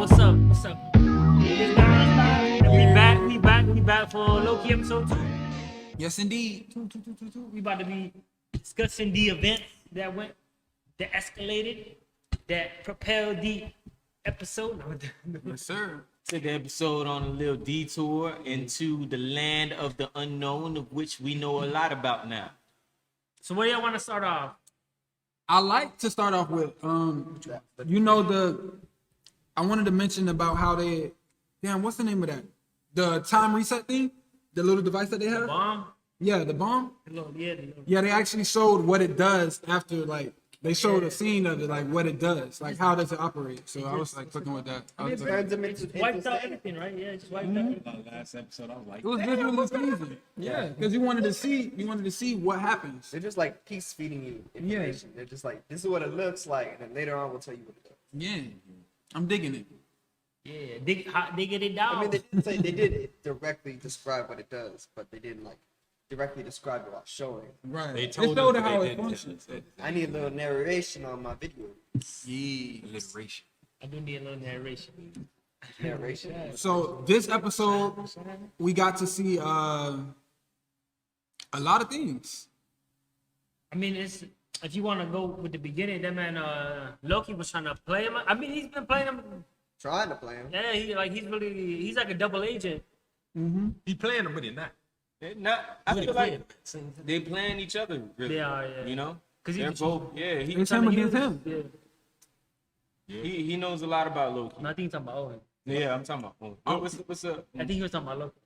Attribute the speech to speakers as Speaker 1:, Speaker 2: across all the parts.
Speaker 1: what's up? What's up? It's NonStop. We back for Loki episode 2.
Speaker 2: Yes, indeed.
Speaker 1: We about to be discussing the events that escalated, that propelled the episode.
Speaker 2: Yes, sir.
Speaker 3: Took the episode on a little detour into the land of the unknown, of which we know a lot about now.
Speaker 1: So where y'all want to start off?
Speaker 2: I like to start off with, I wanted to mention about how what's the name of that? The time reset thing? The little device that they have?
Speaker 1: Bomb?
Speaker 2: Yeah, the bomb?
Speaker 1: Yeah,
Speaker 2: Yeah, they actually showed what it does after, like, they showed a scene of it, like, what it does. Like, how does it operate? So I was, like, clicking with that.
Speaker 1: It wiped out everything, right? Yeah, it just wiped out.
Speaker 4: Last episode, I was like,
Speaker 2: It was visually pleasing. Yeah, because you wanted to see what happens.
Speaker 5: They're just like piece feeding you information. They're just like, this is what it looks like, and then later on we'll tell you what it does.
Speaker 2: Yeah, I'm digging it.
Speaker 1: Yeah, digging it down.
Speaker 5: I mean, they did directly describe what it does, but they didn't like directly describe it while showing.
Speaker 2: Right.
Speaker 4: they told
Speaker 2: showed
Speaker 4: us
Speaker 2: how
Speaker 4: they
Speaker 2: it
Speaker 4: did
Speaker 2: functions.
Speaker 5: I need a little narration on my video.
Speaker 2: Yeah.
Speaker 4: alliteration.
Speaker 1: I do need a little narration.
Speaker 5: Narration.
Speaker 2: So this episode, we got to see a lot of things.
Speaker 1: I mean, if you want to go with the beginning, that man Loki was trying to play him. I mean, he's been playing him.
Speaker 5: Trying to play him.
Speaker 1: Yeah, he's like a double agent.
Speaker 4: He playing them, but he not.
Speaker 3: They're not. I feel like they playing each other. Really,
Speaker 1: They are, yeah.
Speaker 3: You know,
Speaker 1: 'Cause
Speaker 3: they're both. Yeah,
Speaker 2: It's him against him.
Speaker 1: Yeah.
Speaker 3: he knows a lot about Loki.
Speaker 1: No, I think he's talking about Owen.
Speaker 3: Yeah, I'm talking about. What's up?
Speaker 1: I think he was talking about Loki.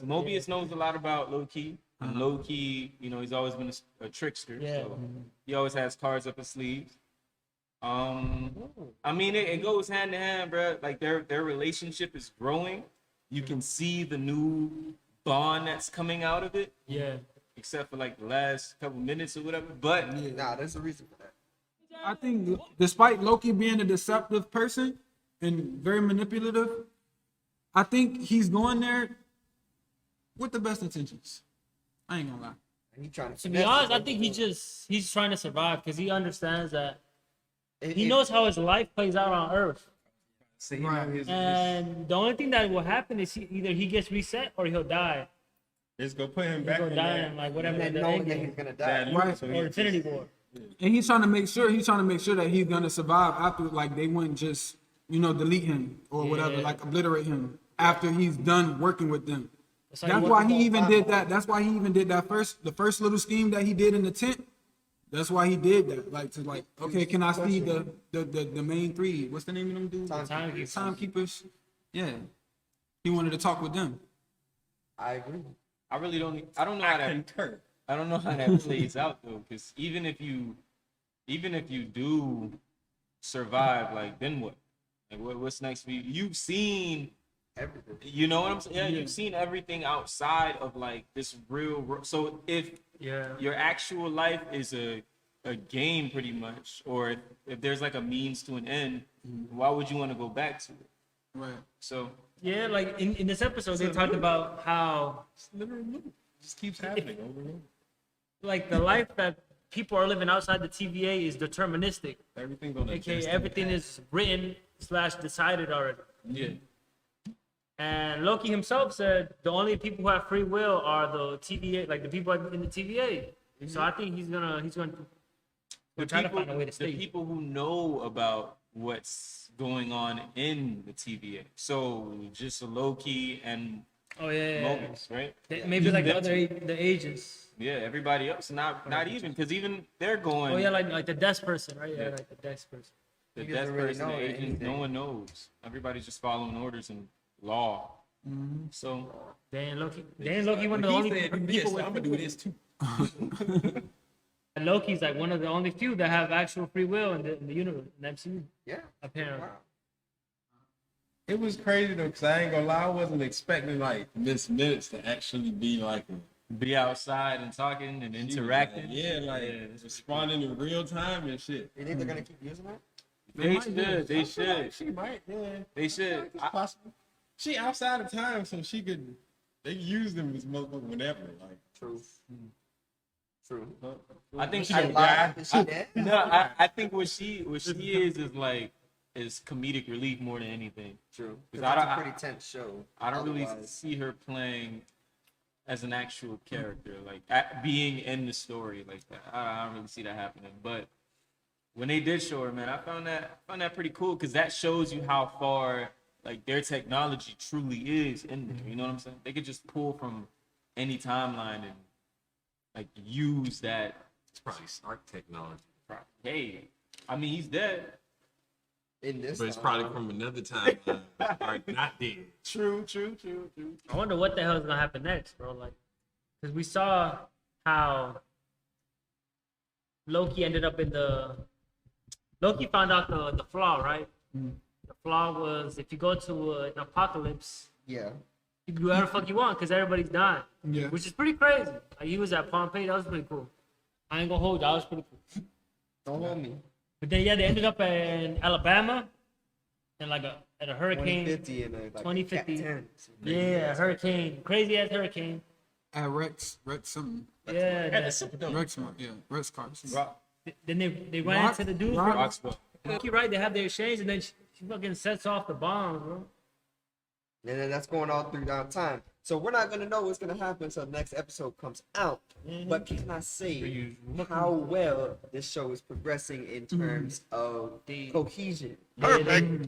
Speaker 3: Mobius knows a lot about Loki. Loki, he's always been a trickster.
Speaker 1: Yeah.
Speaker 3: So he always has cards up his sleeves. I mean, it goes hand in hand, bro. Like their relationship is growing. You can see the new bond that's coming out of it,
Speaker 1: Yeah.
Speaker 3: except for like the last couple minutes or whatever. But
Speaker 5: Nah, there's a reason for that.
Speaker 2: I think despite Loki being a deceptive person and very manipulative, I think he's going there with the best intentions. I ain't gonna lie.
Speaker 5: And he trying
Speaker 1: To be honest, I think he's trying to survive because he understands that he knows how his life plays out on Earth.
Speaker 4: See,
Speaker 2: Right.
Speaker 1: And the only thing that will happen is either he gets reset or he'll die.
Speaker 4: Let's go put him
Speaker 1: He'll
Speaker 4: back
Speaker 1: go
Speaker 4: in
Speaker 1: die
Speaker 4: that.
Speaker 1: in like whatever
Speaker 5: and
Speaker 1: the
Speaker 5: knowing
Speaker 1: end
Speaker 5: that he's
Speaker 1: game
Speaker 5: gonna die.
Speaker 4: That
Speaker 2: Right.
Speaker 4: so
Speaker 1: or
Speaker 4: he-
Speaker 1: Infinity War.
Speaker 2: And he's trying to make sure that he's gonna survive after, like, they wouldn't just delete him or whatever,
Speaker 1: Yeah.
Speaker 2: like obliterate him after he's done working with them.
Speaker 1: That's
Speaker 2: That's why he even did that. That's why he even did that the first little scheme that he did in the tent. That's why he did that. Like, to like, okay, can I see the main three? What's the name of them dudes?
Speaker 1: Timekeepers.
Speaker 2: Timekeepers. Yeah. He wanted to talk with them.
Speaker 5: I agree.
Speaker 3: I really don't. I don't know how that.
Speaker 4: Concur.
Speaker 3: I don't know how that plays out though, because even if you do survive, like then what? Like what's next for you? You've seen,
Speaker 5: Everything.
Speaker 3: you know what I'm saying? Yeah, you've seen everything outside of like this real. So if your actual life is a game pretty much, or if there's like a means to an end, why would you want to go back to it?
Speaker 2: Right.
Speaker 3: So
Speaker 1: Yeah, like in this episode, they talked about how
Speaker 4: It's literal loop. Just keeps happening over and over.
Speaker 1: like the life that people are living outside the TVA is deterministic.
Speaker 4: Everything gonna
Speaker 1: AKA
Speaker 4: adjust
Speaker 1: everything is written / decided already.
Speaker 4: Yeah.
Speaker 1: And Loki himself said the only people who have free will are the TVA, like the people in the TVA. So I think he's gonna try to find a way to
Speaker 3: the
Speaker 1: stay.
Speaker 3: people who know about what's going on in the TVA. So just Loki and
Speaker 1: Oh yeah.
Speaker 3: Mobius, right?
Speaker 1: Maybe like
Speaker 3: Them
Speaker 1: the agents.
Speaker 3: Yeah, everybody else not even, because even they're going.
Speaker 1: Oh yeah, like the desk person, right? Yeah, like the desk person.
Speaker 3: the
Speaker 5: He
Speaker 3: death
Speaker 5: doesn't really
Speaker 3: person,
Speaker 5: know
Speaker 3: the agent, no
Speaker 5: anything.
Speaker 3: one knows. Everybody's just following orders and law. So
Speaker 1: Dan Loki one of the
Speaker 4: He
Speaker 1: only
Speaker 4: said, do this,
Speaker 1: people
Speaker 4: I'm
Speaker 1: with
Speaker 4: gonna do this too.
Speaker 1: And Loki's like one of the only few that have actual free will in the universe, in the MCU,
Speaker 5: Yeah.
Speaker 1: apparently.
Speaker 5: Wow.
Speaker 4: It was crazy though, cause I ain't gonna lie, I wasn't expecting like Miss Minutes to actually be like
Speaker 3: be outside and talking and interacting.
Speaker 4: Yeah, like responding in real time and shit.
Speaker 5: You think they're gonna keep using that?
Speaker 3: They should. They should.
Speaker 4: She might, yeah.
Speaker 3: They should.
Speaker 4: It's possible. She outside of time, so they could use them as motherfucker whenever. Like,
Speaker 5: True. True.
Speaker 3: I think
Speaker 5: Is she alive? Is she dead?
Speaker 3: No, I think what she is like is comedic relief more than anything.
Speaker 5: True.
Speaker 3: Because
Speaker 5: That's a pretty tense show.
Speaker 3: I don't really
Speaker 5: otherwise.
Speaker 3: see her playing as an actual character, like being in the story like that. I don't really see that happening. But when they did show her, man, I found that pretty cool because that shows you how far like their technology truly is in there. You know what I'm saying? They could just pull from any timeline and like use that.
Speaker 4: It's probably Stark technology.
Speaker 3: Hey, I mean he's dead.
Speaker 5: In this,
Speaker 4: But it's probably from another time. Stark not dead.
Speaker 3: True.
Speaker 1: I wonder what the hell is gonna happen next, bro. Like, because we saw how Loki ended up in the. Loki found out the flaw, right? The flaw was if you go to an apocalypse,
Speaker 5: yeah.
Speaker 1: you can do whatever the fuck you want because everybody's dying.
Speaker 2: Yeah.
Speaker 1: Which is pretty crazy. Like, he was at Pompeii, that was pretty cool. I ain't gonna hold you, that was pretty cool.
Speaker 5: Don't hold me.
Speaker 1: But then, yeah, they ended up in Alabama, and like at a hurricane.
Speaker 5: 2050 and like
Speaker 1: 2050.
Speaker 5: Cat 10.
Speaker 1: Yeah, hurricane, crazy ass hurricane.
Speaker 2: At Rex something.
Speaker 1: Yeah,
Speaker 2: Rex Carson.
Speaker 1: then they ran
Speaker 2: Rock-
Speaker 1: into the dude.
Speaker 2: Rock-
Speaker 3: Roxwell.
Speaker 1: Loki, right? They have their exchange, and then she fucking sets off the bombs, bro.
Speaker 5: And then that's going all through down time. So we're not gonna know what's gonna happen until the next episode comes out. But can I say how well this show is progressing in terms of cohesion?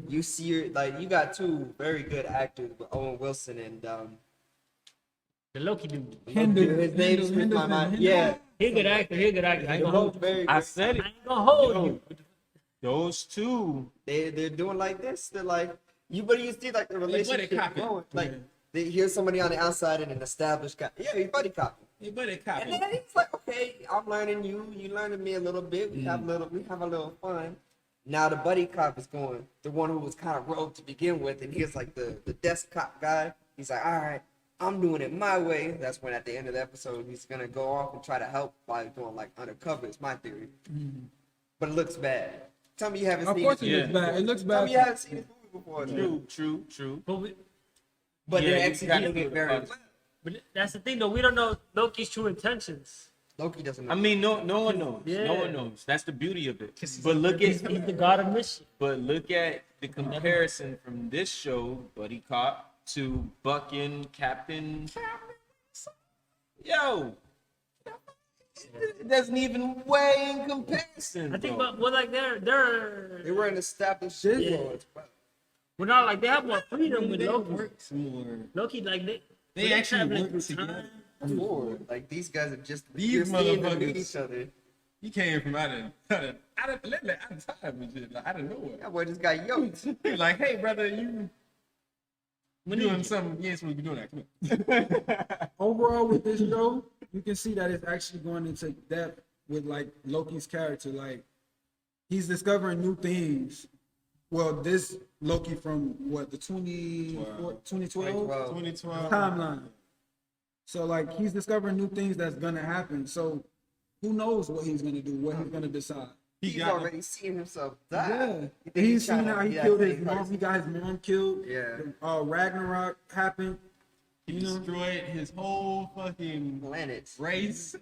Speaker 5: You see, like you got two very good actors, with Owen Wilson and
Speaker 1: The Loki dude.
Speaker 5: his name is my mind. Yeah,
Speaker 1: He a good actor. I ain't
Speaker 5: they're
Speaker 1: gonna
Speaker 5: both
Speaker 1: hold you.
Speaker 5: very
Speaker 3: I
Speaker 5: good.
Speaker 3: said
Speaker 1: I
Speaker 3: it.
Speaker 1: ain't gonna hold
Speaker 3: Yo.
Speaker 1: you.
Speaker 3: Those two.
Speaker 5: They're doing like this. They're like but you see like the relationship
Speaker 4: copy.
Speaker 5: growing. Like they hear somebody on the outside and an established guy. Yeah, he's buddy copy.
Speaker 4: Hey, buddy,
Speaker 5: And
Speaker 4: copy.
Speaker 5: then he's like, okay, I'm learning you learning me a little bit. We have a little fun. Now the buddy cop is going, the one who was kind of rogue to begin with, and he's like the desk cop guy. He's like, all right, I'm doing it my way. That's when at the end of the episode he's gonna go off and try to help by going like undercover. It's my theory, but it looks bad. Tell me you haven't
Speaker 2: Of
Speaker 5: seen
Speaker 2: course
Speaker 5: it.
Speaker 2: it looks bad. It looks
Speaker 5: Tell
Speaker 2: bad.
Speaker 5: me you haven't seen this movie before.
Speaker 3: True.
Speaker 5: But
Speaker 3: Yeah,
Speaker 5: they're
Speaker 3: you
Speaker 5: executing
Speaker 3: gotta-
Speaker 5: it very well.
Speaker 1: But that's the thing, though. We don't know Loki's true intentions.
Speaker 5: Loki doesn't know.
Speaker 3: I mean, no one knows.
Speaker 1: Yeah.
Speaker 3: No one knows. That's the beauty of it. But look at
Speaker 1: He's the god of mischief.
Speaker 3: the comparison from this show, Buddy Cop, to Buck and Captain. Yo, it doesn't even weigh in comparison.
Speaker 1: I think,
Speaker 3: bro.
Speaker 1: but well, like
Speaker 5: they were an established
Speaker 2: Yeah.
Speaker 5: world.
Speaker 1: we're not like they have more freedom with
Speaker 4: They
Speaker 1: Loki.
Speaker 4: work more.
Speaker 1: Loki, like they
Speaker 4: They
Speaker 1: traveling
Speaker 4: actually work
Speaker 1: through
Speaker 4: together.
Speaker 1: time.
Speaker 5: Before, like these guys are just
Speaker 4: These
Speaker 5: you're seeing them meet
Speaker 4: motherfuckers-
Speaker 5: each other.
Speaker 4: He came from out of time and shit, like, out of nowhere.
Speaker 5: That boy just got yoked.
Speaker 4: He was like, hey, brother, you doing something you ain't supposed to be doing that. Come on.
Speaker 2: Overall, with this show, you can see that it's actually going into depth with like Loki's character. Like he's discovering new things. Well, this Loki from what the 2012
Speaker 4: 2012.
Speaker 2: timeline. So like he's discovering new things that's gonna happen. So who knows what he's gonna do, what he's gonna decide.
Speaker 5: He's
Speaker 4: got-
Speaker 5: already seen himself die.
Speaker 2: Yeah,
Speaker 5: You think
Speaker 2: he's
Speaker 5: trying
Speaker 2: seen
Speaker 5: to
Speaker 2: how he
Speaker 5: be that
Speaker 2: killed his
Speaker 5: same
Speaker 2: mom.
Speaker 5: person?
Speaker 2: He got his mom killed.
Speaker 5: Yeah.
Speaker 2: Ragnarok happened.
Speaker 4: He
Speaker 2: You know?
Speaker 4: destroyed his whole fucking
Speaker 5: Planets.
Speaker 4: race.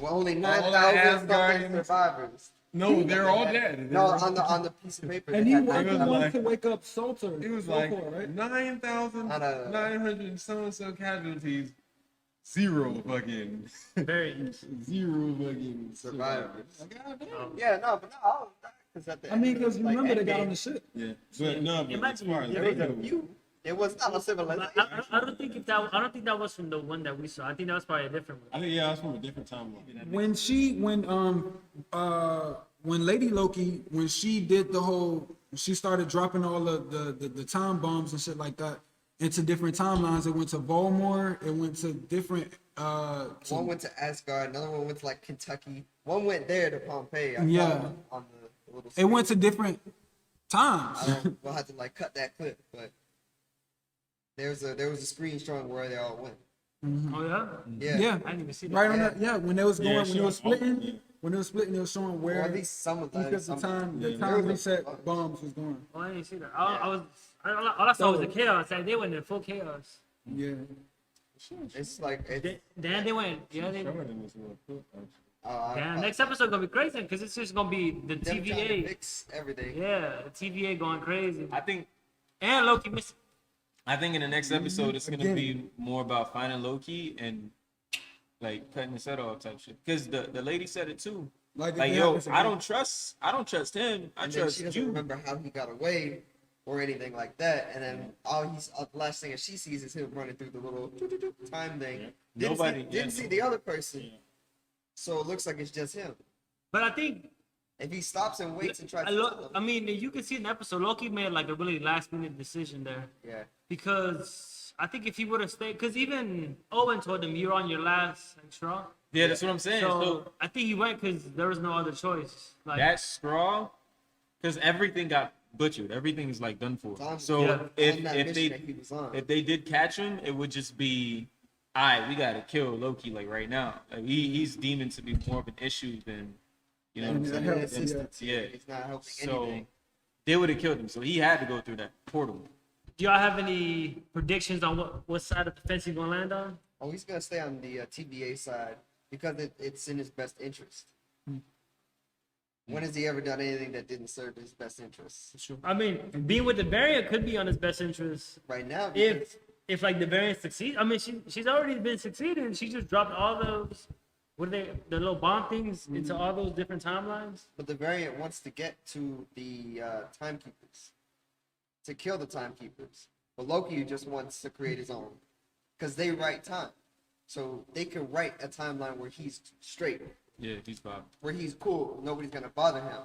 Speaker 5: Well, only
Speaker 4: All
Speaker 5: 9,000
Speaker 4: Asgardians.
Speaker 5: something survivors.
Speaker 4: No, they're all dead.
Speaker 5: No, on the piece of paper.
Speaker 2: And
Speaker 5: they
Speaker 2: he
Speaker 5: had
Speaker 2: was the
Speaker 5: 9,000.
Speaker 2: one
Speaker 4: like-
Speaker 2: to wake up Sultor.
Speaker 4: It was
Speaker 2: Sultor,
Speaker 4: like
Speaker 2: right?
Speaker 4: 9,900 so casualties. Zero fucking.
Speaker 1: Very.
Speaker 4: Zero fucking
Speaker 5: Survivors.
Speaker 4: God damn.
Speaker 5: Yeah, no, but no, I was because at the
Speaker 2: I mean,
Speaker 5: end,
Speaker 2: because
Speaker 5: like,
Speaker 2: remember they got
Speaker 5: Endgame,
Speaker 2: on the ship.
Speaker 4: Yeah, but no, but as far as
Speaker 5: there
Speaker 4: I
Speaker 5: was a
Speaker 4: know,
Speaker 5: few. It was not a civilization.
Speaker 1: I don't think I don't think that was from the one that we saw. I think that was probably a different
Speaker 4: I
Speaker 1: one.
Speaker 4: think I was from a different timeline.
Speaker 2: When Lady Loki, when she did the whole, she started dropping all the time bombs and shit like that into different timelines. It went to Baltimore. It went to different.
Speaker 5: One went to Asgard, another one went to like Kentucky. One went there to Pompeii. I
Speaker 2: Yeah.
Speaker 5: saw it on the little.
Speaker 2: It went to different times.
Speaker 5: We'll have to like cut that clip, but there was a screen showing where they all went.
Speaker 1: Oh yeah.
Speaker 5: Yeah.
Speaker 2: Yeah,
Speaker 1: I didn't even see that.
Speaker 2: right on that. Yeah, when they was going,
Speaker 4: Yeah,
Speaker 2: when it was
Speaker 4: sure.
Speaker 2: splitting, when it was splitting, it was showing
Speaker 5: Or
Speaker 2: where
Speaker 5: at least some of
Speaker 2: each
Speaker 5: that.
Speaker 2: of the time, the
Speaker 4: Yeah.
Speaker 2: time reset bombs was going.
Speaker 1: Oh, I didn't see that. All I saw was the chaos. Like, they went in full chaos.
Speaker 2: Yeah.
Speaker 5: It's like
Speaker 1: Then they went. Yeah, they.
Speaker 4: Showing in this real quick, actually.
Speaker 1: Damn, next episode gonna be crazy because it's just gonna be the
Speaker 5: them trying to
Speaker 1: TVA.
Speaker 5: fix everything.
Speaker 1: Yeah, the TVA going crazy.
Speaker 3: I think
Speaker 1: And Loki missing.
Speaker 3: in the next episode it's gonna be more about finding Loki and like cutting his head off type shit. Because the lady said it too. Like yo, I don't trust him. I
Speaker 5: And then
Speaker 3: trust
Speaker 5: she doesn't
Speaker 3: you.
Speaker 5: remember how he got away or anything like that. And then the last thing that she sees is him running through the little time thing. Didn't see the other person. So it looks like it's just him.
Speaker 1: But I think
Speaker 5: If he stops and waits and tries to tell him.
Speaker 1: I mean, you can see in the episode, Loki made like a really last minute decision there.
Speaker 5: Yeah.
Speaker 1: Because I think if he would have stayed, because even Owen told him, "You're on your last straw."
Speaker 3: Yeah, that's what I'm saying.
Speaker 1: So I think he went because there was no other choice. Like
Speaker 3: That straw, because everything got butchered. Everything is like done for.
Speaker 5: On-
Speaker 3: So
Speaker 1: Yeah.
Speaker 5: on that
Speaker 3: if
Speaker 5: mission that he was on.
Speaker 3: they did catch him, it would just be, all right, we gotta kill Loki like right now. Like, he's deeming to be more of an issue than, you know what I'm
Speaker 5: He's
Speaker 3: saying?
Speaker 5: an assistant.
Speaker 3: Yeah.
Speaker 5: He's not helping
Speaker 3: So
Speaker 5: anything.
Speaker 3: they would have killed him. So he had to go through that portal.
Speaker 1: do y'all have any predictions on what side of the fence he's gonna land on?
Speaker 5: Oh, he's gonna stay on the TVA side because it's in his best interest. When has he ever done anything that didn't serve his best interest?
Speaker 1: I mean, being with the variant could be on his best interest.
Speaker 5: Right now, because-
Speaker 1: If like the variant succeeds, I mean, she's already been succeeding. She just dropped all those, the little bomb things into all those different timelines.
Speaker 5: but the variant wants to get to the timekeepers, to kill the timekeepers. But Loki just wants to create his own, because they write time, so they can write a timeline where he's straight,
Speaker 3: Yeah, he's Bob.
Speaker 5: where he's cool, nobody's gonna bother him.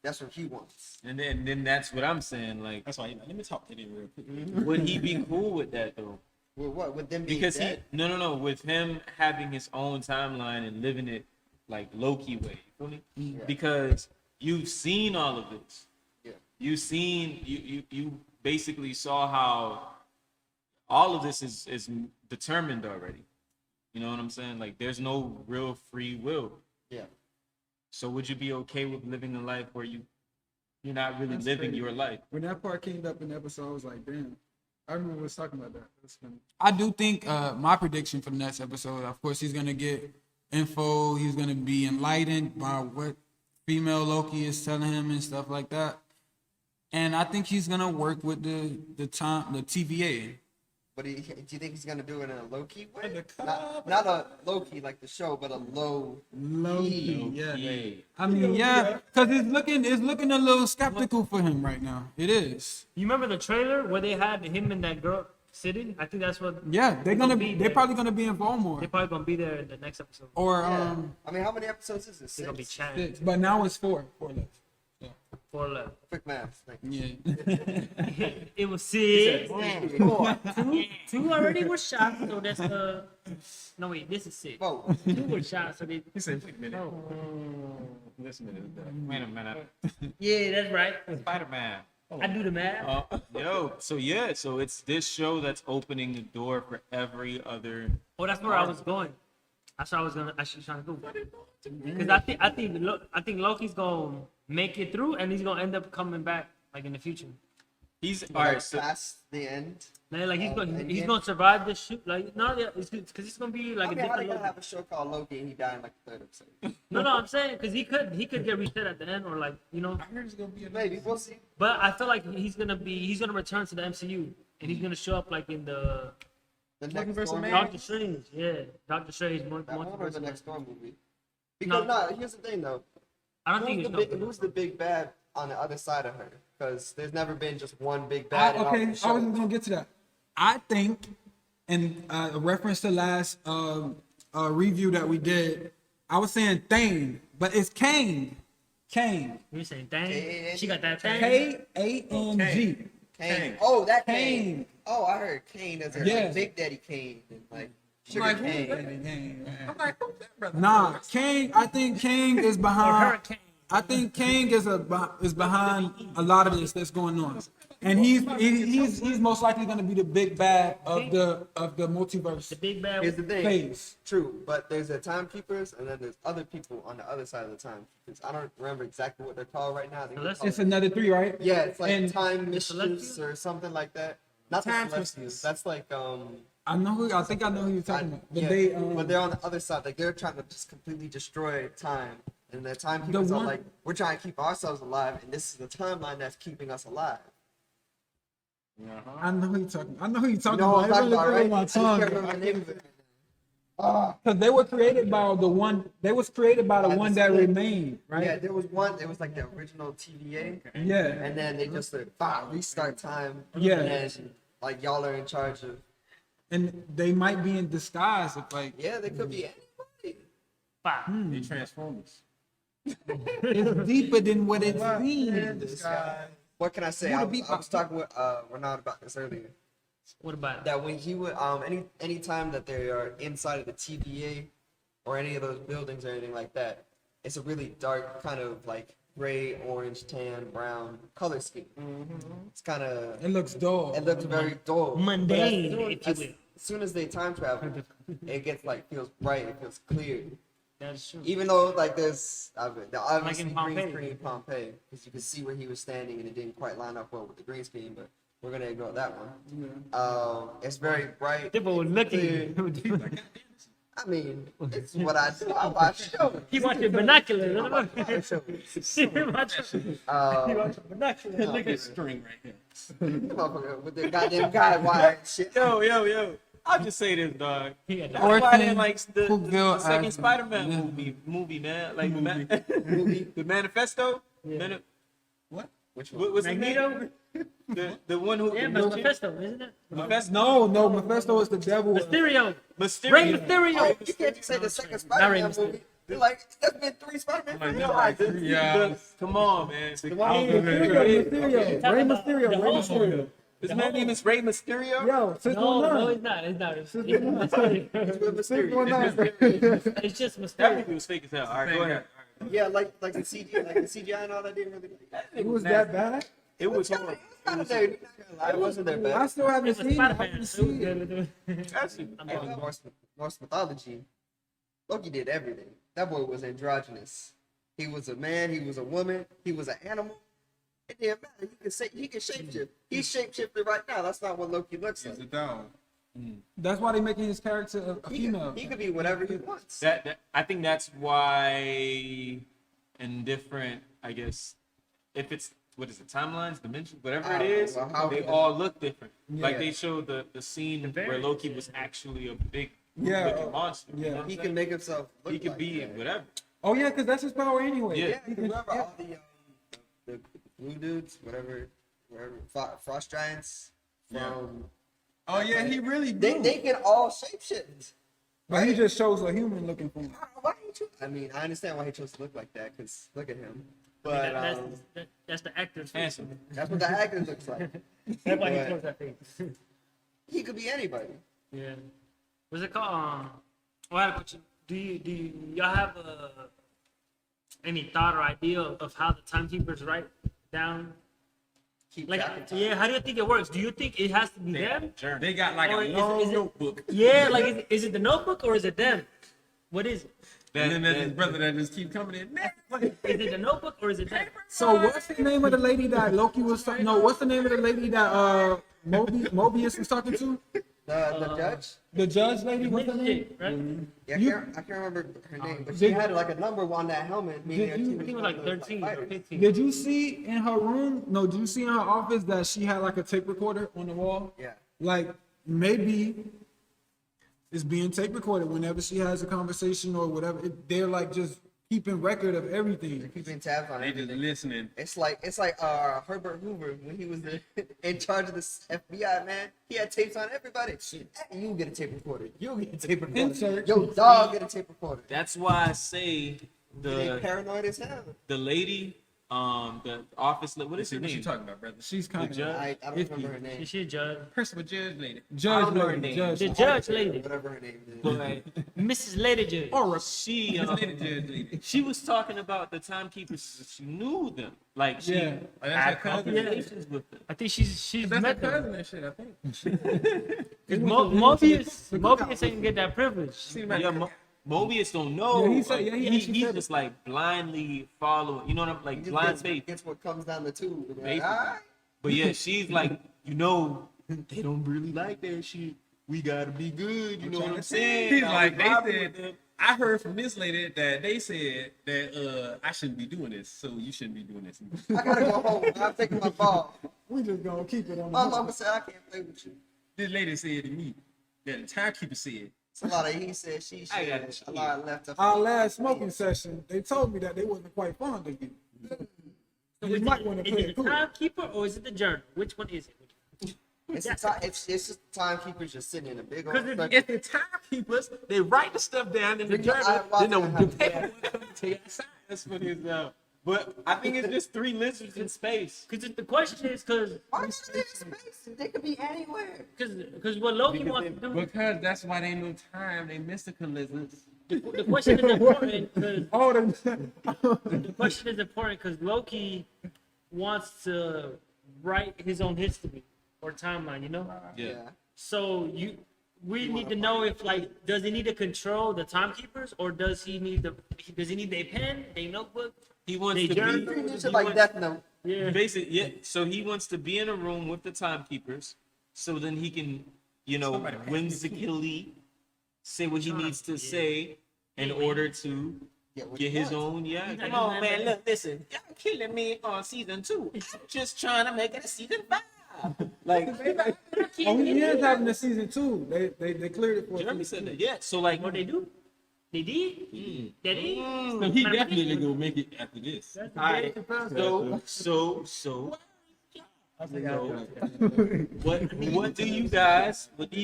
Speaker 5: That's what he wants.
Speaker 3: And then that's what I'm saying. Like,
Speaker 4: That's why. Let me talk to him real quick.
Speaker 3: would he be cool with that though?
Speaker 5: With what? With them being
Speaker 3: Because
Speaker 5: dead?
Speaker 3: no, with him having his own timeline and living it like Loki way. You feel me?
Speaker 5: Yeah.
Speaker 3: Because you've seen all of this.
Speaker 5: Yeah.
Speaker 3: You basically saw how all of this is determined already. You know what I'm saying? Like there's no real free will.
Speaker 5: Yeah.
Speaker 3: So would you be okay with living a life where you're not really
Speaker 2: That's
Speaker 3: living
Speaker 2: crazy.
Speaker 3: your life?
Speaker 2: When that part came up in the episode, I was like, damn. I remember we was talking about that. That's funny. I do think my prediction for the next episode, of course, he's gonna get info. He's gonna be enlightened by what female Loki is telling him and stuff like that. And I think he's gonna work with the TVA.
Speaker 5: But do you think he's gonna do it in a low key way?
Speaker 4: the
Speaker 5: Not a low key like the show, but a low.
Speaker 2: Loki, yeah.
Speaker 3: Yeah.
Speaker 2: I mean, yeah, because it's looking a little skeptical for him right now. It is.
Speaker 1: You remember the trailer where they had him and that girl sitting? I think that's what.
Speaker 2: Yeah, they're
Speaker 1: there.
Speaker 2: probably gonna be involved more.
Speaker 1: They're probably gonna be there in the next episode.
Speaker 2: Or
Speaker 5: Yeah. I mean, how many episodes is this?
Speaker 1: They're gonna be
Speaker 5: 6?
Speaker 1: chatting.
Speaker 2: 6, but now it's 4 left.
Speaker 1: Four left.
Speaker 5: Quick math. Thank you.
Speaker 2: Yeah.
Speaker 1: It was 6. Two already were shot, so that's no wait, this is 6.
Speaker 5: Whoa.
Speaker 1: 2 were shot, so they.
Speaker 4: He said, "Wait a minute.
Speaker 1: Oh.
Speaker 4: Listen to this.
Speaker 3: Wait a minute.
Speaker 1: Yeah, that's right.
Speaker 3: Spider-Man.
Speaker 1: I do the math.
Speaker 3: So it's this show that's opening the door for every other.
Speaker 1: Oh, that's where I was going. That's what I was gonna actually trying to do. Because I think Loki's gonna make it through, and he's gonna end up coming back like in the future.
Speaker 3: He's all
Speaker 5: Like,
Speaker 3: right. So
Speaker 5: past the end.
Speaker 1: Like he's
Speaker 5: Endgame?
Speaker 1: gonna survive this shoot. Like no, yeah, it's because it's gonna be like
Speaker 5: Okay,
Speaker 1: a
Speaker 5: how they
Speaker 1: different.
Speaker 5: gonna
Speaker 1: Loki.
Speaker 5: have a show called Loki and he died in like the 3rd episode?
Speaker 1: No, I'm saying because he could get reset at the end or like
Speaker 4: I heard it's gonna be a
Speaker 5: Maybe we'll see.
Speaker 1: But I feel like he's gonna return to the MCU and he's gonna show up like in the
Speaker 5: The next
Speaker 4: versus
Speaker 5: Thor
Speaker 4: Man?
Speaker 5: movie?
Speaker 1: Doctor Strange. Yeah, Doctor Strange.
Speaker 5: That one or the
Speaker 1: Multiverse.
Speaker 5: next Thor movie? Because
Speaker 1: No.
Speaker 5: here's the thing though.
Speaker 1: I don't think
Speaker 5: Who's the big bad on the other side of her? Because there's never been just one big bad. in all
Speaker 2: Okay,
Speaker 5: the
Speaker 2: I was
Speaker 5: shows.
Speaker 2: gonna get to that. I think, in a reference to last review that we did, I was saying Thane, but it's Kang. Kang.
Speaker 1: You're saying dang.
Speaker 5: K-A-N-G.
Speaker 1: She got that thing.
Speaker 2: K-A-N-G.
Speaker 5: Kane. Oh, that
Speaker 2: Kane.
Speaker 5: Kane. Oh, I heard Kane as her
Speaker 2: Yeah.
Speaker 5: like Big Daddy Kane and like Sugar
Speaker 2: Like,
Speaker 5: Kane.
Speaker 4: I'm like, who's that brother?
Speaker 2: Nah, Kang. I think Kang is
Speaker 1: Or
Speaker 2: behind.
Speaker 1: Hurricane.
Speaker 2: I think Kang is behind a lot of this that's going on, and he's most likely going to be the big bad of the multiverse
Speaker 1: The big bad.
Speaker 5: Here's the thing.
Speaker 2: phase.
Speaker 5: True, but there's the timekeepers and then there's other people on the other side of the timekeepers. I don't remember exactly what they're called right now. I think they're
Speaker 1: Celestials?
Speaker 5: called-
Speaker 2: It's another 3, right?
Speaker 5: yeah, it's like
Speaker 2: and-
Speaker 5: time
Speaker 1: Celestials?
Speaker 5: mischiefs or something like that. Not the
Speaker 4: Time
Speaker 5: Celestials.
Speaker 4: Twisters.
Speaker 5: That's like
Speaker 2: I think I know who you're talking about. But
Speaker 5: Yeah, but they're on the other side. Like they're trying to just completely destroy time, and the timekeepers are like, we're trying to keep ourselves alive, and this is the timeline that's keeping us alive.
Speaker 2: I know who you're talking. I know who you're talking
Speaker 5: You know what
Speaker 2: about.
Speaker 5: I'm talking about, right?
Speaker 2: My
Speaker 5: I just can't
Speaker 2: tongue.
Speaker 5: remember the name of it.
Speaker 2: Because they were created by the one. They was created by the one that remained, right?
Speaker 5: Yeah, there was one. It was like the original TVA.
Speaker 2: Yeah.
Speaker 5: And then they just like, restart time.
Speaker 2: Yeah.
Speaker 5: And then, like y'all are in charge of.
Speaker 2: And they might be in disguise if like
Speaker 5: Yeah, they could be anybody.
Speaker 4: They Transformers.
Speaker 2: it's deeper than what it seems.
Speaker 5: What can I say? I was talking with Renard about this earlier.
Speaker 1: What about it?
Speaker 5: That when he would any time that they are inside of the TVA or any of those buildings or anything like that, it's a really dark kind of like gray, orange, tan, brown color scheme. It's kind of
Speaker 2: It looks dull.
Speaker 5: it looks very dull,
Speaker 1: Mundane,
Speaker 5: But
Speaker 1: if you will.
Speaker 5: as soon as they time travel, it gets like feels bright, it feels clear.
Speaker 1: That's true.
Speaker 5: Even though like there's obviously
Speaker 1: in
Speaker 5: green
Speaker 1: Pompeii.
Speaker 5: screen Pompeii, because you can see where he was standing and it didn't quite line up well with the green screen, but we're gonna ignore that one. It's very bright.
Speaker 1: They were looking.
Speaker 5: I mean, it's what I do. I watch shows.
Speaker 1: He watching binoculars.
Speaker 5: I watch shows.
Speaker 1: He watching binoculars.
Speaker 4: Look at string right here.
Speaker 5: Motherfucker with the goddamn guide wire and shit.
Speaker 3: Yo. I'll just say this, dog.
Speaker 1: He had
Speaker 3: That's
Speaker 1: that.
Speaker 3: why I didn't like the
Speaker 2: Fulfill
Speaker 3: second
Speaker 2: as-
Speaker 3: Spider-Man movie, man. Like the Manifesto.
Speaker 4: What?
Speaker 5: Which one?
Speaker 3: What's the name?
Speaker 1: Magneto?
Speaker 3: The one who
Speaker 1: Yeah, but Mephisto, isn't it?
Speaker 3: Mephisto.
Speaker 2: No, Mephisto is the devil.
Speaker 1: Mysterio.
Speaker 3: Mysterio.
Speaker 1: Rey Mysterio.
Speaker 5: You can't just say the second
Speaker 1: Rey
Speaker 5: Spider-Man
Speaker 1: Mysterio.
Speaker 5: movie. You're like, there's been 3 Spider-Man movies.
Speaker 4: Yeah.
Speaker 3: Come on, man.
Speaker 2: Mysterio.
Speaker 1: Talk
Speaker 2: Ray
Speaker 1: about
Speaker 2: Mysterio.
Speaker 1: the
Speaker 2: Ray
Speaker 1: whole-
Speaker 2: Mysterio.
Speaker 3: His man name is Rey Mysterio.
Speaker 2: Yo,
Speaker 1: No,
Speaker 2: 619.
Speaker 1: it's not. It's not. It's
Speaker 5: With Mysterio.
Speaker 2: 619.
Speaker 1: It's just
Speaker 3: That
Speaker 1: Mysterio.
Speaker 3: movie was fake as hell. All right, go ahead.
Speaker 5: Yeah, like the CGI and all that didn't really.
Speaker 2: It was that bad?
Speaker 3: It was horrible.
Speaker 5: It wasn't their
Speaker 2: I
Speaker 5: best.
Speaker 2: still haven't
Speaker 1: It was
Speaker 2: seen it. I
Speaker 1: Spider-Man.
Speaker 2: haven't
Speaker 1: It
Speaker 2: seen
Speaker 1: was
Speaker 2: it.
Speaker 1: good.
Speaker 3: Actually,
Speaker 5: Norse mythology, Loki did everything. That boy was androgynous. He was a man. He was a woman. He was an animal. It didn't matter. He can shapeshift. He's shapeshifted right now. That's not what Loki looks
Speaker 4: It's a
Speaker 5: like.
Speaker 4: dog.
Speaker 2: That's why they're making his character a female.
Speaker 5: He could be whatever he wants.
Speaker 3: that I think that's why in different, I guess, if it's what is it, timelines, dimensions, whatever it is,
Speaker 5: Well, how-
Speaker 3: they all look different. Like
Speaker 5: Yeah.
Speaker 3: they showed the scene
Speaker 1: very
Speaker 3: where Loki was actually a big
Speaker 2: Yeah,
Speaker 3: looking monster.
Speaker 2: yeah.
Speaker 3: You know what I'm
Speaker 5: He
Speaker 3: saying?
Speaker 5: can make himself. Look
Speaker 3: He could
Speaker 5: like
Speaker 3: be
Speaker 5: that.
Speaker 3: whatever.
Speaker 2: Oh yeah, because that's his power anyway.
Speaker 3: Yeah.
Speaker 5: Yeah, remember all the blue dudes, whatever, frost giants from.
Speaker 4: Oh yeah, he really
Speaker 5: They
Speaker 4: do.
Speaker 5: can all shapeshift.
Speaker 2: But he just shows a human looking for him.
Speaker 5: Why he chose? I mean, I understand why he chose to look like that. Cause look at him. But
Speaker 1: That's the actor's face.
Speaker 3: Handsome.
Speaker 5: that's what the actor looks like.
Speaker 1: That's why he
Speaker 5: But-
Speaker 1: chose that face.
Speaker 5: He could be anybody.
Speaker 1: Yeah. What's it called? Well, I had a question. Do y'all have any thought or idea of how the timekeepers write down?
Speaker 5: Keep
Speaker 1: Like,
Speaker 5: track of time.
Speaker 1: yeah, how do you think it works? Do you think it has to be them?
Speaker 4: They got like
Speaker 1: Or
Speaker 4: a
Speaker 1: is
Speaker 4: long
Speaker 1: it-
Speaker 4: notebook.
Speaker 1: Yeah, like is it the notebook or is it them? What is it?
Speaker 4: And then there's his brother that just keep coming in.
Speaker 1: Is it the notebook or is it them?
Speaker 2: So what's the name of the lady that Loki was talking? No, what's the name of the lady that Mobius was talking to?
Speaker 5: The judge.
Speaker 2: The judge lady. What's her name?
Speaker 1: Shit, right?
Speaker 5: Yeah,
Speaker 2: You-
Speaker 5: I can't remember her name, but she
Speaker 2: Did-
Speaker 5: had like a number on that helmet. Meaning
Speaker 2: Did
Speaker 5: that
Speaker 2: you-
Speaker 5: she
Speaker 1: I think it was
Speaker 5: one
Speaker 1: like
Speaker 5: of those,
Speaker 1: 13 or
Speaker 5: fighters.
Speaker 1: 15.
Speaker 2: Did you see in her room? No, did you see in her office that she had like a tape recorder on the wall?
Speaker 5: Yeah.
Speaker 2: Like maybe it's being tape recorded whenever she has a conversation or whatever. They're like just keeping record of everything.
Speaker 5: Keeping tabs on
Speaker 4: They just
Speaker 5: everything.
Speaker 4: listening.
Speaker 5: It's like Herbert Hoover when he was in charge of the FBI, man. He had tapes on everybody. Hey, you get a tape recorder. You get a tape recorder.
Speaker 2: Insert.
Speaker 5: Yo, dog get a tape recorder.
Speaker 3: That's why I say
Speaker 5: They
Speaker 3: the
Speaker 5: paranoid as hell.
Speaker 3: lady, the office, what is her
Speaker 4: What you
Speaker 3: name?
Speaker 4: talking about, brother?
Speaker 2: She's kind
Speaker 3: judge?
Speaker 2: of
Speaker 5: I don't remember her name.
Speaker 1: She judge.
Speaker 4: Principal judge lady.
Speaker 2: judge
Speaker 3: don't know her
Speaker 2: lady.
Speaker 3: name.
Speaker 2: Judge.
Speaker 1: The judge lady.
Speaker 5: Whatever her name is.
Speaker 3: But
Speaker 1: Mrs. Lady Judge.
Speaker 2: Or
Speaker 3: she
Speaker 4: Lady judge lady.
Speaker 3: she was talking about the timekeepers. She knew them, like she
Speaker 2: Yeah.
Speaker 4: Oh, that's
Speaker 3: had
Speaker 4: her cousin.
Speaker 3: conversations with them.
Speaker 1: I think she's
Speaker 4: That's her
Speaker 1: met them.
Speaker 4: cousin and shit, I think.
Speaker 1: Mobius ain't get that privilege.
Speaker 3: Yeah, Mobius don't know.
Speaker 2: Yeah, he said-
Speaker 3: like,
Speaker 2: yeah, he actually
Speaker 3: he's
Speaker 2: said
Speaker 3: just like blindly following. You know what I'm like,
Speaker 5: He just
Speaker 3: blind faith.
Speaker 5: gets what comes down the tube. Like,
Speaker 3: Basically.
Speaker 5: "Alright."
Speaker 3: But yeah, she's like, they don't really like that shit. we gotta be good. You know what I'm saying?
Speaker 4: He's
Speaker 3: I
Speaker 4: like,
Speaker 3: was
Speaker 4: they
Speaker 3: vibing
Speaker 4: said,
Speaker 3: with them.
Speaker 4: I heard from this lady that they said that I shouldn't be doing this, so you shouldn't be doing this.
Speaker 5: I gotta go home. I'm taking my ball.
Speaker 2: We just gonna keep it on.
Speaker 5: My mama said I can't play with you.
Speaker 4: This lady said to me that the timekeeper said,
Speaker 5: It's a lot of he said, she
Speaker 3: I
Speaker 5: said.
Speaker 3: got
Speaker 5: A lot left of
Speaker 2: Our last smoking session, they told me that they wasn't quite fond of you. So we might want to
Speaker 1: Is
Speaker 2: play
Speaker 1: it
Speaker 2: it
Speaker 1: the
Speaker 2: cool.
Speaker 1: timekeeper or is it the journal? Which one is it?
Speaker 5: It's just the timekeepers just sitting in a big old.
Speaker 4: if the timekeepers, they write the stuff down in the journal, then the paper will come to your side.
Speaker 3: That's funny as hell. But I think it's just 3 lizards in space.
Speaker 1: Because the question is,
Speaker 5: Why is it in space? They could be anywhere.
Speaker 1: because what Loki wants to do.
Speaker 4: Because that's why they know time, they mystical lizards.
Speaker 1: The question is important because
Speaker 2: Oh,
Speaker 1: the question is important because Loki wants to write his own history or timeline, you know.
Speaker 5: Yeah.
Speaker 1: So we need to know if like does he need to control the timekeepers or does he need a pen, a notebook?
Speaker 3: He wants
Speaker 1: They
Speaker 3: to
Speaker 1: journal.
Speaker 3: be.
Speaker 5: Pretty much
Speaker 3: he
Speaker 5: like
Speaker 3: wants-
Speaker 5: Death Note.
Speaker 1: Yeah.
Speaker 3: Basically, yeah. So he wants to be in a room with the timekeepers, so then he can, whimsically say what he needs to say in order to
Speaker 5: Get what
Speaker 3: get
Speaker 5: he
Speaker 3: his
Speaker 5: wants.
Speaker 3: own. Yeah.
Speaker 1: He's
Speaker 3: Come
Speaker 1: not
Speaker 3: on,
Speaker 1: gonna
Speaker 3: man.
Speaker 1: have
Speaker 3: Look, listen. Y'all killing me on season 2. I'm just trying to make it a season 5. Like
Speaker 2: oh, he is having the season 2. They cleared it for
Speaker 3: Jeremy
Speaker 2: season
Speaker 3: said
Speaker 2: 2.
Speaker 3: that. Yeah. So like,
Speaker 1: What they do? They did. They did.
Speaker 4: So he definitely gonna make it after this.
Speaker 1: That's the
Speaker 3: Alright.
Speaker 1: big comparison.
Speaker 3: So. What do you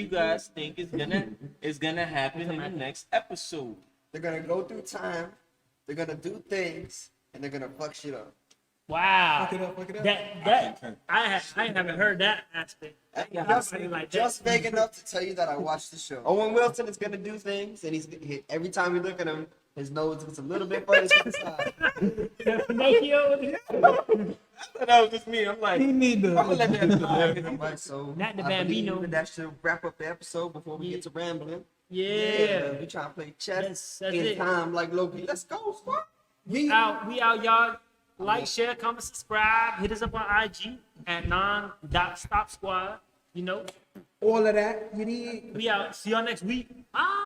Speaker 3: guys think is gonna happen in the next episode?
Speaker 5: They're gonna go through time. They're gonna do things, and they're gonna fuck shit up.
Speaker 1: Wow.
Speaker 2: Fuck it up.
Speaker 1: That I haven't heard that aspect.
Speaker 5: Just vague enough to tell you that I watched the show. Owen Wilson is gonna do things, and every time we look at him, his nose is a little bit further to the side.
Speaker 1: Pinocchio.
Speaker 3: That was just me. I'm like,
Speaker 2: He need
Speaker 3: I'm gonna let
Speaker 2: the.
Speaker 3: that slide.
Speaker 5: Right, so
Speaker 1: Not the
Speaker 5: I believe
Speaker 1: Bambino.
Speaker 5: that should wrap up the episode before we get to rambling.
Speaker 1: Yeah.
Speaker 5: We trying to play chess
Speaker 1: That's
Speaker 5: in
Speaker 1: it.
Speaker 5: time like Loki. Let's go, squad.
Speaker 1: We out, y'all. Like, share, comment, subscribe. Hit us up on IG at non.stop squad.
Speaker 2: All of that. You need.
Speaker 1: We out. See y'all next week. Ah.